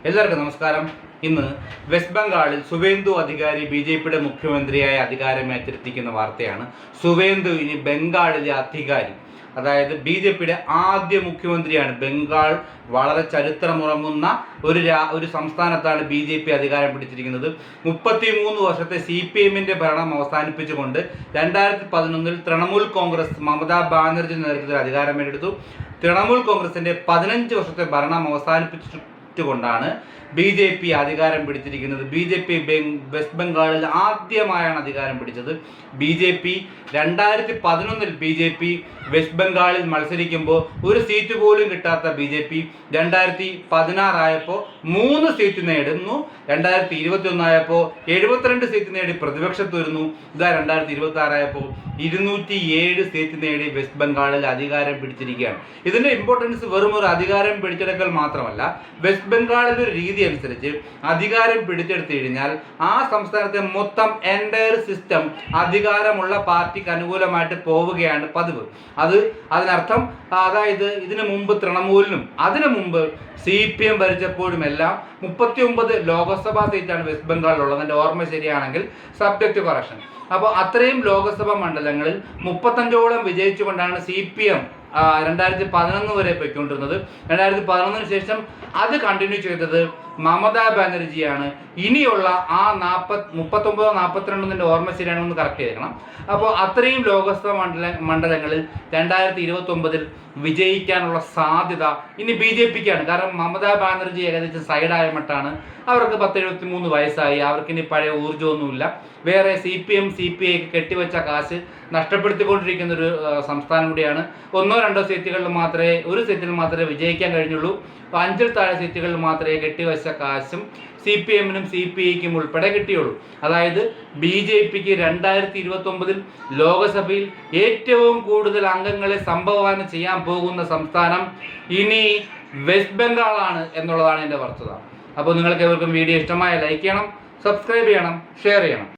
എല്ലാവർക്കും നമസ്കാരം. ഇന്ന് വെസ്റ്റ് ബംഗാളിൽ സുവേന്ദു അധികാരി ബി.ജെ.പിയുടെ മുഖ്യമന്ത്രിയായ അധികാരം ഏറ്റെടുത്തിരിക്കുന്ന വാർത്തയാണ്. സുവേന്ദു ഇനി ബംഗാളിലെ അധികാരി, അതായത് ബി.ജെ.പിയുടെ ആദ്യ മുഖ്യമന്ത്രിയാണ്. ബംഗാൾ വളരെ ചരിത്രമുറങ്ങുന്ന ഒരു സംസ്ഥാനത്താണ് ബി.ജെ.പി അധികാരം പിടിച്ചിരിക്കുന്നത്. 33 വർഷത്തെ CPM-ന്റെ ഭരണം അവസാനിപ്പിച്ചുകൊണ്ട് 2011 തൃണമൂൽ കോൺഗ്രസ് മമതാ ബാനർജി നേതൃത്വത്തിൽ അധികാരം ഏറ്റെടുത്തു. തൃണമൂൽ കോൺഗ്രസിന്റെ 15 വർഷത്തെ ഭരണം അവസാനിപ്പിച്ചുകൊണ്ടാണ് ബി.ജെ.പി അധികാരം പിടിച്ചിരിക്കുന്നത്. ബി.ജെ.പി വെസ്റ്റ് ബംഗാളിൽ ആദ്യമായാണ് അധികാരം പിടിച്ചത്. ബി.ജെ.പി 2011 ബി.ജെ.പി വെസ്റ്റ് ബംഗാളിൽ മത്സരിക്കുമ്പോൾ ഒരു സീറ്റ് പോലും കിട്ടാത്ത ബി.ജെ.പി 2016 ആയപ്പോൾ 3 സീറ്റ് നേടുന്നു. 2021 ആയപ്പോൾ 72 സീറ്റ് നേടി പ്രതിപക്ഷത്ത് വരുന്നു. ഇതാ 2026 ആയപ്പോൾ 207 സീറ്റ് നേടി വെസ്റ്റ് ബംഗാളിൽ അധികാരം പിടിച്ചിരിക്കുകയാണ്. ഇതിന്റെ ഇമ്പോർട്ടൻസ് വെറും ഒരു അധികാരം പിടിച്ചെടുക്കൽ മാത്രമല്ല, വെസ്റ്റ് ബംഗാളിൽ ഒരു രീതി അനുസരിച്ച് അധികാരം പിടിച്ചെടുത്തു കഴിഞ്ഞാൽ ആ സംസ്ഥാനത്തെ മൊത്തം എൻറ്റയർ സിസ്റ്റം അധികാരമുള്ള പാർട്ടിക്ക് അനുകൂലമായിട്ട് പോവുകയാണ് പതിവ്. അതിനർത്ഥം, അതായത് ഇതിനു മുമ്പ് തൃണമൂലിനും അതിനു മുമ്പ് CPM ഭരിച്ചപ്പോഴും എല്ലാം 39 ലോക്സഭാ സീറ്റാണ് വെസ്റ്റ് ബംഗാളിലുള്ളത്. എൻ്റെ ഓർമ്മ ശരിയാണെങ്കിൽ, സബ്ജക്റ്റ് കറക്ഷൻ. അപ്പോൾ അത്രയും ലോക്സഭാ മണ്ഡലങ്ങളിൽ 35ഓളം വിജയിച്ചുകൊണ്ടാണ് CPM 2011 വരെ പോയിക്കൊണ്ടിരുന്നത്. 2011 ശേഷം അത് കണ്ടിന്യൂ ചെയ്തത് മമതാ ബാനർജിയാണ്. ഇനിയുള്ള ആ 39-42 ഓർമ്മ ശരിയാണെന്ന് കറക്റ്റ് ചെയ്യണം. അപ്പോൾ അത്രയും ലോക്സഭാ മണ്ഡലങ്ങളിൽ 2029 വിജയിക്കാനുള്ള സാധ്യത ഇനി ബി.ജെ.പിക്കാണ്. കാരണം മമതാ ബാനർജി ഏകദേശം സൈഡായ മട്ടാണ്. അവർക്ക് 73 വയസ്സായി. അവർക്കിനി പഴയ ഊർജ്ജമൊന്നുമില്ല. വേറെ CPM-CPI കെട്ടിവെച്ച കാശ് നഷ്ടപ്പെടുത്തിക്കൊണ്ടിരിക്കുന്ന ഒരു സംസ്ഥാനം കൂടിയാണ്. 1-2 സീറ്റുകളിൽ മാത്രമേ, ഒരു സീറ്റിൽ മാത്രമേ വിജയിക്കാൻ കഴിഞ്ഞുള്ളൂ. 5-ൽ താഴെ സീറ്റുകളിൽ മാത്രമേ കെട്ടിവെച്ച കാശും CPM-നും CPI-ക്കും ഉൾപ്പെടെ കിട്ടിയുള്ളൂ. അതായത് ബി.ജെ.പിക്ക് 2029 ലോക്സഭയിൽ ഏറ്റവും കൂടുതൽ അംഗങ്ങളെ സംഭാവന ചെയ്യാൻ പോകുന്ന സംസ്ഥാനം ഇനി വെസ്റ്റ് ബംഗാളാണ് എന്നുള്ളതാണ് എൻ്റെ വസ്തുത. അപ്പോൾ നിങ്ങൾക്ക് എവർക്കും വീഡിയോ ഇഷ്ടമായ ലൈക്ക് ചെയ്യണം, സബ്സ്ക്രൈബ് ചെയ്യണം, ഷെയർ ചെയ്യണം.